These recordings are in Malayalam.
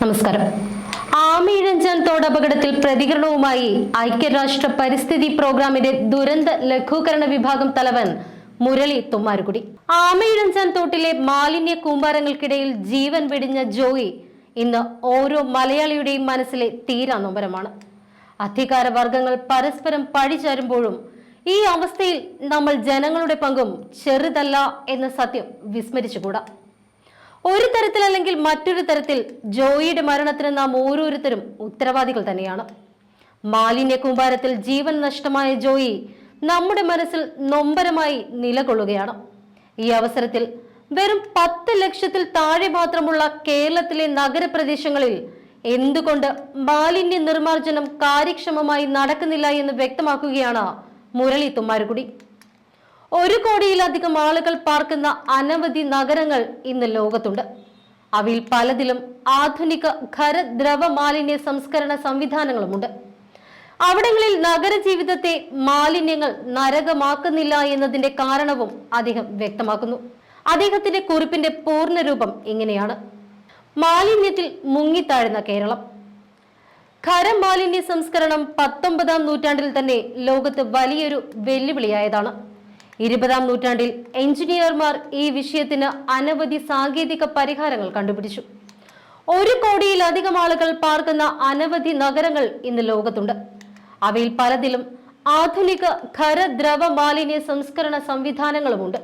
നമസ്കാരം. ആമയിഴഞ്ചാൻ തോടപകടത്തിൽ പ്രതികരണവുമായി ഐക്യരാഷ്ട്ര പരിസ്ഥിതി പ്രോഗ്രാമിന്റെ ദുരന്ത ലഘൂകരണ വിഭാഗം തലവൻ മുരളി തുമ്മാരുകുടി. ആമയിഴഞ്ചാൻ തോട്ടിലെ മാലിന്യ കൂമ്പാരങ്ങൾക്കിടയിൽ ജീവൻ വെടിഞ്ഞ ജോയി ഇന്ന് ഓരോ മലയാളിയുടെയും മനസ്സിലെ തീരാ നൊമ്പരമാണ്. അധികാര വർഗങ്ങൾ പരസ്പരം പഴിചാരുമ്പോഴും ഈ അവസ്ഥയിൽ നമ്മൾ ജനങ്ങളുടെ പങ്കും ചെറുതല്ല എന്ന സത്യം വിസ്മരിച്ചുകൂടാ. ഒരു തരത്തിലല്ലെങ്കിൽ മറ്റൊരു തരത്തിൽ ജോയിയുടെ മരണത്തിന് നാം ഓരോരുത്തരും ഉത്തരവാദികൾ തന്നെയാണ്. മാലിന്യ കൂമ്പാരത്തിൽ ജീവൻ നഷ്ടമായ ജോയി നമ്മുടെ മനസ്സിൽ നൊമ്പരമായി നിലകൊള്ളുകയാണ്. ഈ അവസരത്തിൽ വെറും 10 ലക്ഷത്തിൽ താഴെ മാത്രമുള്ള കേരളത്തിലെ നഗരപ്രദേശങ്ങളിൽ എന്തുകൊണ്ട് മാലിന്യ നിർമ്മാർജ്ജനം കാര്യക്ഷമമായി നടക്കുന്നില്ല എന്ന് വ്യക്തമാക്കുകയാണ് മുരളി തുമ്മാരുകുടി. 1 കോടിയിലധികം ആളുകൾ പാർക്കുന്ന അനവധി നഗരങ്ങൾ ഇന്ന് ലോകത്തുണ്ട്. അവയിൽ പലതിലും ആധുനിക ഖര-ദ്രവ മാലിന്യ സംസ്കരണ സംവിധാനങ്ങളുമുണ്ട്. അവിടങ്ങളിൽ നഗരജീവിതത്തെ മാലിന്യങ്ങൾ നരകമാക്കുന്നില്ല എന്നതിന്റെ കാരണവും അദ്ദേഹം വ്യക്തമാക്കുന്നു. അദ്ദേഹത്തിന്റെ കുറിപ്പിന്റെ പൂർണ്ണരൂപം ഇങ്ങനെയാണ്: മാലിന്യത്തിൽ മുങ്ങിത്താഴുന്ന കേരളം. ഖരമാലിന്യ സംസ്കരണം 19ാം നൂറ്റാണ്ടിൽ തന്നെ ലോകത്ത് വലിയൊരു വെല്ലുവിളിയായതാണ്. 20ാം നൂറ്റാണ്ടിൽ എഞ്ചിനീയർമാർ ഈ വിഷയത്തിന് അനവധി സാങ്കേതിക പരിഹാരങ്ങൾ കണ്ടുപിടിച്ചു. 1 കോടിയിലധികം ആളുകൾ പാർക്കുന്ന അനവധി നഗരങ്ങൾ ഇന്ന് ലോകത്തുണ്ട്. അവയിൽ പലതിലും ആധുനിക ഖര-ദ്രവ മാലിന്യ സംസ്കരണ സംവിധാനങ്ങളുമുണ്ട്.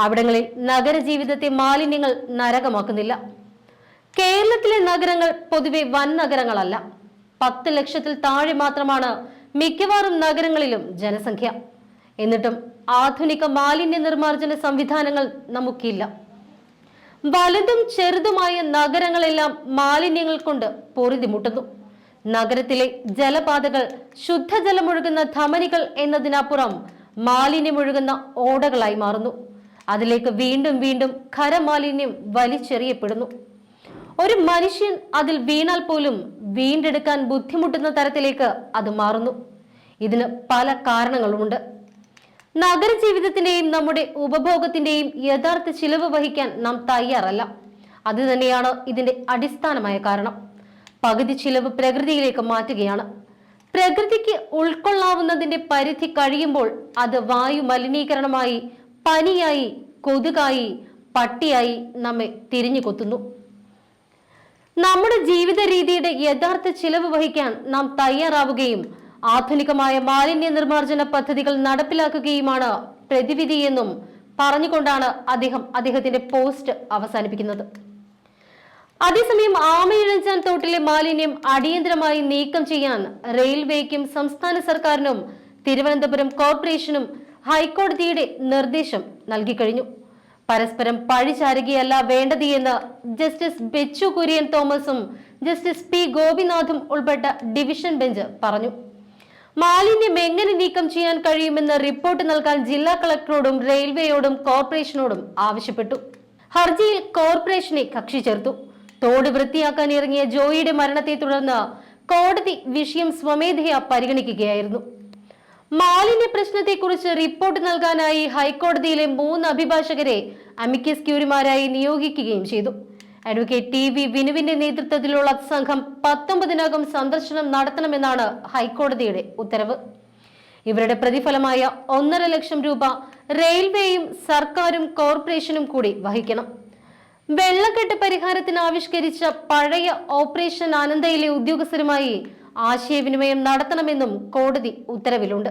അവിടങ്ങളിൽ നഗരജീവിതത്തെ മാലിന്യങ്ങൾ നരകമാക്കുന്നില്ല. കേരളത്തിലെ നഗരങ്ങൾ പൊതുവെ വൻ നഗരങ്ങളല്ല. 10 ലക്ഷത്തിൽ താഴെ മാത്രമാണ് മിക്കവാറും നഗരങ്ങളിലും ജനസംഖ്യ. എന്നിട്ടും ആധുനിക മാലിന്യ നിർമ്മാർജ്ജന സംവിധാനങ്ങൾ നമുക്കില്ല. വലുതും ചെറുതുമായ നഗരങ്ങളെല്ലാം മാലിന്യങ്ങൾ കൊണ്ട് പൊറുതിമുട്ടുന്നു. നഗരത്തിലെ ജലപാതകൾ ശുദ്ധജലമൊഴുകുന്ന ധമനികൾ എന്നതിനപ്പുറം മാലിന്യമൊഴുകുന്ന ഓടകളായി മാറുന്നു. അതിലേക്ക് വീണ്ടും വീണ്ടും ഖരമാലിന്യം വലിച്ചെറിയപ്പെടുന്നു. ഒരു മനുഷ്യൻ അതിൽ വീണാൽ പോലും വീണ്ടെടുക്കാൻ ബുദ്ധിമുട്ടുന്ന തരത്തിലേക്ക് അത് മാറുന്നു. ഇതിന് പല കാരണങ്ങളുമുണ്ട്. നഗരജീവിതത്തിന്റെയും നമ്മുടെ ഉപഭോഗത്തിന്റെയും യഥാർത്ഥ ചിലവ് വഹിക്കാൻ നാം തയ്യാറല്ല. അത് തന്നെയാണ് ഇതിന്റെ അടിസ്ഥാനമായ കാരണം. പകുതി ചിലവ് പ്രകൃതിയിലേക്ക് മാറ്റുകയാണ്. പ്രകൃതിക്ക് ഉൾക്കൊള്ളാവുന്നതിന്റെ പരിധി കഴിയുമ്പോൾ അത് വായു മലിനീകരണമായി, പനിയായി, കൊതുകായി, പട്ടിയായി നമ്മെ തിരിഞ്ഞു കൊത്തുന്നു. നമ്മുടെ ജീവിത രീതിയുടെ യഥാർത്ഥ ചിലവ് വഹിക്കാൻ നാം തയ്യാറാവുകയും ആധുനികമായ മാലിന്യ നിർമ്മാർജ്ജന പദ്ധതികൾ നടപ്പിലാക്കുകയുമാണ് പ്രതിവിധിയെന്നും പറഞ്ഞുകൊണ്ടാണ് അദ്ദേഹം അദ്ദേഹത്തിന്റെ പോസ്റ്റ് അവസാനിപ്പിക്കുന്നത്. അതേസമയം ആമയിഴഞ്ചാൻ തോട്ടിലെ മാലിന്യം അടിയന്തരമായി നീക്കം ചെയ്യാൻ റെയിൽവേക്കും സംസ്ഥാന സർക്കാരിനും തിരുവനന്തപുരം കോർപ്പറേഷനും ഹൈക്കോടതിയുടെ നിർദ്ദേശം നൽകിക്കഴിഞ്ഞു. പരസ്പരം പഴിചാരുകയല്ല വേണ്ടത് എന്ന് ജസ്റ്റിസ് ബെച്ചു കുര്യൻ തോമസും ജസ്റ്റിസ് പി ഗോപിനാഥും ഉൾപ്പെട്ട ഡിവിഷൻ ബെഞ്ച് പറഞ്ഞു. മാലിന്യം എങ്ങനെ നീക്കം ചെയ്യാൻ കഴിയുമെന്ന് റിപ്പോർട്ട് നൽകാൻ ജില്ലാ കളക്ടറോടും റെയിൽവേയോടും കോർപ്പറേഷനോടും ആവശ്യപ്പെട്ടു. ഹർജിയിൽ കോർപ്പറേഷനെ കക്ഷി ചേർത്തു. തോട് വൃത്തിയാക്കാൻ ഇറങ്ങിയ ജോയിയുടെ മരണത്തെ തുടർന്ന് കോടതി വിഷയം സ്വമേധയാ പരിഗണിക്കുകയായിരുന്നു. മാലിന്യ പ്രശ്നത്തെക്കുറിച്ച് റിപ്പോർട്ട് നൽകാനായി ഹൈക്കോടതിയിലെ 3 അഭിഭാഷകരെ അമിക്കസ് ക്യൂറിമാരായി നിയോഗിക്കുകയും ചെയ്തു. അഡ്വക്കേറ്റ് ടി വി വിനുവിന്റെ നേതൃത്വത്തിലുള്ള സംഘം 19-നകം സന്ദർശനം നടത്തണമെന്നാണ് ഹൈക്കോടതിയുടെ ഉത്തരവ്. ഇവരുടെ പ്രതിഫലമായ 1.5 ലക്ഷം രൂപ റെയിൽവേയും സർക്കാരും കോർപ്പറേഷനും കൂടി വഹിക്കണം. വെള്ളക്കെട്ട് പരിഹാരത്തിന് ആവിഷ്കരിച്ച പഴയ ഓപ്പറേഷൻ ആനന്ദയിലെ ഉദ്യോഗസ്ഥരുമായി ആശയവിനിമയം നടത്തണമെന്നും കോടതി ഉത്തരവിലുണ്ട്.